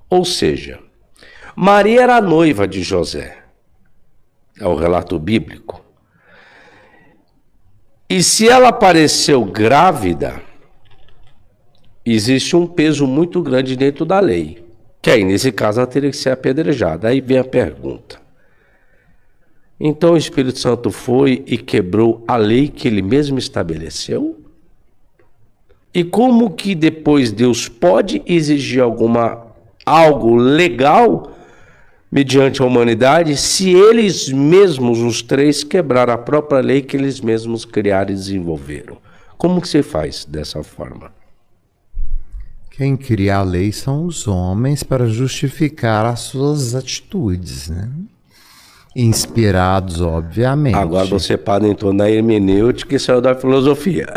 Ou seja, Maria era a noiva de José, é o relato bíblico. E se ela apareceu grávida, existe um peso muito grande dentro da lei, que aí nesse caso ela teria que ser apedrejada. Aí vem a pergunta. Então o Espírito Santo foi e quebrou a lei que ele mesmo estabeleceu? E como que depois Deus pode exigir algo legal mediante a humanidade se eles mesmos, os três, quebraram a própria lei que eles mesmos criaram e desenvolveram? Como que você faz dessa forma? Quem cria a lei são os homens para justificar as suas atitudes, né? Inspirados, obviamente. Agora você entrou na hermenêutica e saiu da filosofia.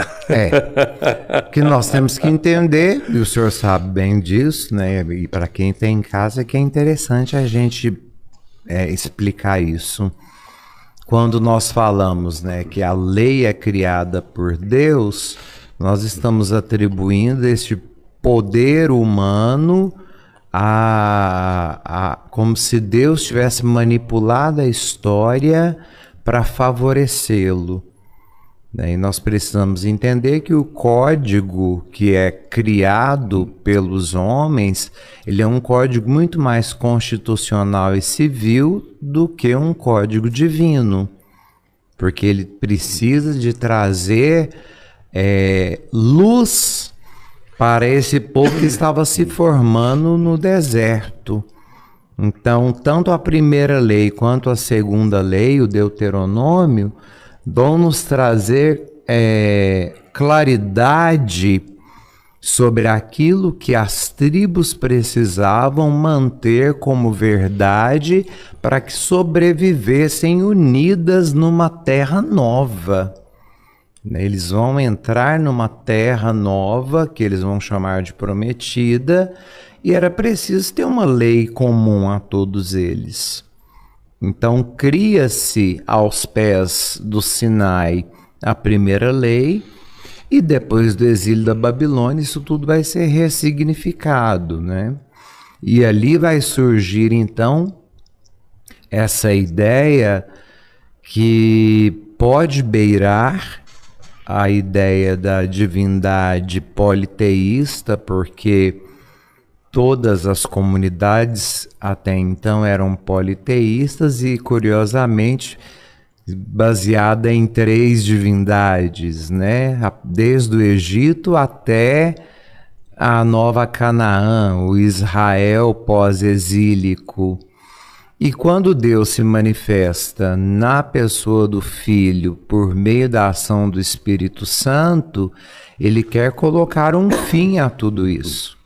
O que nós temos que entender, e o senhor sabe bem disso, né? E para quem está em casa, é que é interessante a gente explicar isso. Quando nós falamos, né, que a lei é criada por Deus, nós estamos atribuindo este poder humano como se Deus tivesse manipulado a história para favorecê-lo. E nós precisamos entender que o código que é criado pelos homens, ele é um código muito mais constitucional e civil do que um código divino, porque ele precisa de trazer luz para esse povo que estava se formando no deserto. Então, tanto a primeira lei quanto a segunda lei, o Deuteronômio, vão nos trazer claridade sobre aquilo que as tribos precisavam manter como verdade para que sobrevivessem unidas numa terra nova. Eles vão entrar numa terra nova, que eles vão chamar de prometida, e era preciso ter uma lei comum a todos eles. Então cria-se aos pés do Sinai a primeira lei, e depois do exílio da Babilônia isso tudo vai ser ressignificado, né? E ali vai surgir então essa ideia que pode beirar a ideia da divindade politeísta, porque todas as comunidades até então eram politeístas e, curiosamente, baseada em 3 divindades, né? Desde o Egito até a Nova Canaã, o Israel pós-exílico. E quando Deus se manifesta na pessoa do Filho por meio da ação do Espírito Santo, ele quer colocar um fim a tudo isso.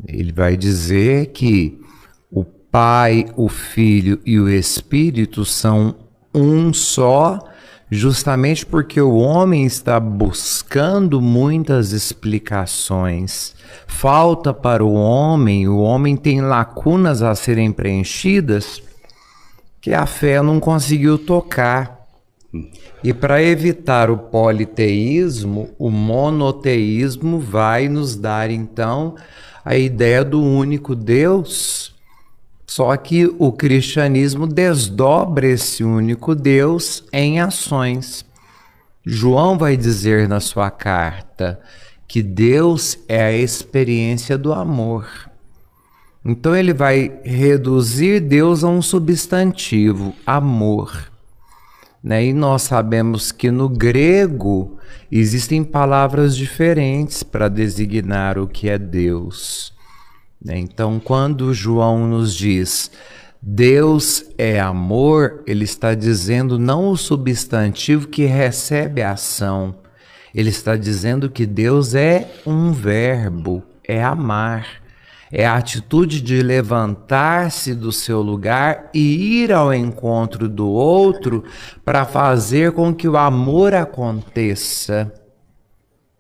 Ele vai dizer que o Pai, o Filho e o Espírito são um só, justamente porque o homem está buscando muitas explicações. Falta para o homem tem lacunas a serem preenchidas que a fé não conseguiu tocar. E para evitar o politeísmo, o monoteísmo vai nos dar então a ideia do único Deus. Só que o cristianismo desdobra esse único Deus em ações. João vai dizer na sua carta que Deus é a experiência do amor. Então ele vai reduzir Deus a um substantivo, amor. E nós sabemos que no grego existem palavras diferentes para designar o que é Deus. Então, quando João nos diz Deus é amor, ele está dizendo não o substantivo que recebe a ação. Ele está dizendo que Deus é um verbo, é amar. É a atitude de levantar-se do seu lugar e ir ao encontro do outro para fazer com que o amor aconteça.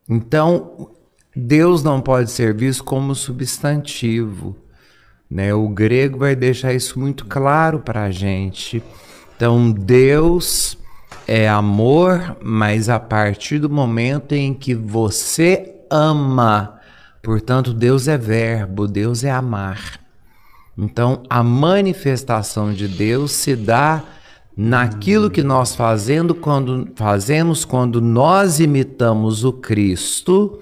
Então, Deus não pode ser visto como substantivo, né? O grego vai deixar isso muito claro para a gente. Então, Deus é amor, mas a partir do momento em que você ama, Portanto, Deus é verbo, Deus é amar. Então, a manifestação de Deus se dá naquilo que nós fazemos quando nós imitamos o Cristo,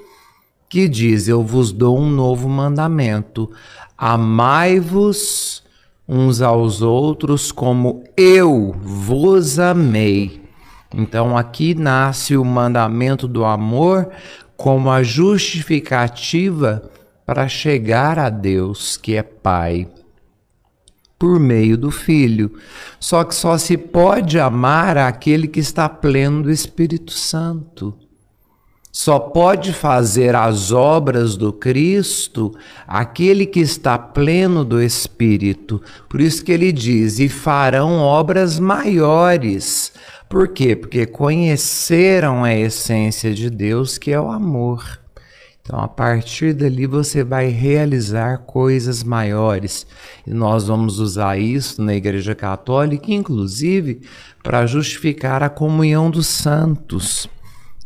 que diz: eu vos dou um novo mandamento, amai-vos uns aos outros como eu vos amei. Então aqui nasce o mandamento do amor como a justificativa para chegar a Deus, que é Pai, por meio do Filho. Só que só se pode amar aquele que está pleno do Espírito Santo. Só pode fazer as obras do Cristo aquele que está pleno do Espírito. Por isso que ele diz: e farão obras maiores. Por quê? Porque conheceram a essência de Deus, que é o amor. Então, a partir dali, você vai realizar coisas maiores. E nós vamos usar isso na Igreja Católica, inclusive, para justificar a comunhão dos santos,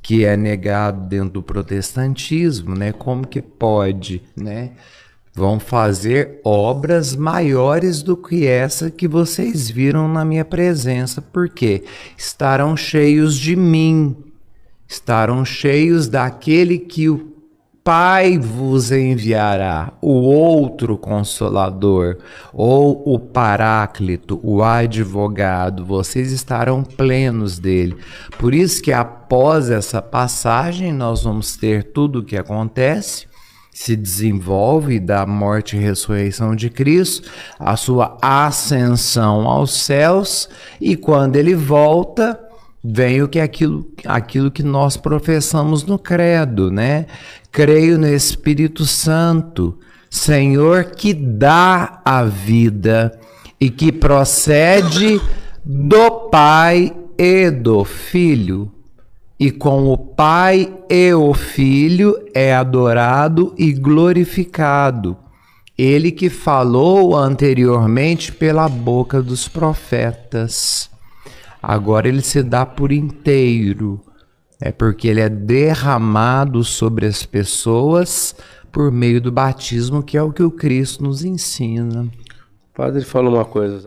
que é negado dentro do protestantismo, né? Como que pode, né? Vão fazer obras maiores do que essa que vocês viram na minha presença. Por quê? Estarão cheios de mim, estarão cheios daquele que o Pai vos enviará, o outro Consolador, ou o Paráclito, o advogado. Vocês estarão plenos dele. Por isso que após essa passagem nós vamos ter tudo o que acontece, se desenvolve da morte e ressurreição de Cristo, a sua ascensão aos céus, e quando ele volta, vem aquilo que nós professamos no credo, né? Creio no Espírito Santo, Senhor, que dá a vida e que procede do Pai e do Filho. E com o Pai e o Filho é adorado e glorificado. Ele que falou anteriormente pela boca dos profetas. Agora ele se dá por inteiro. É porque ele é derramado sobre as pessoas por meio do batismo, que é o que o Cristo nos ensina. O padre falou uma coisa.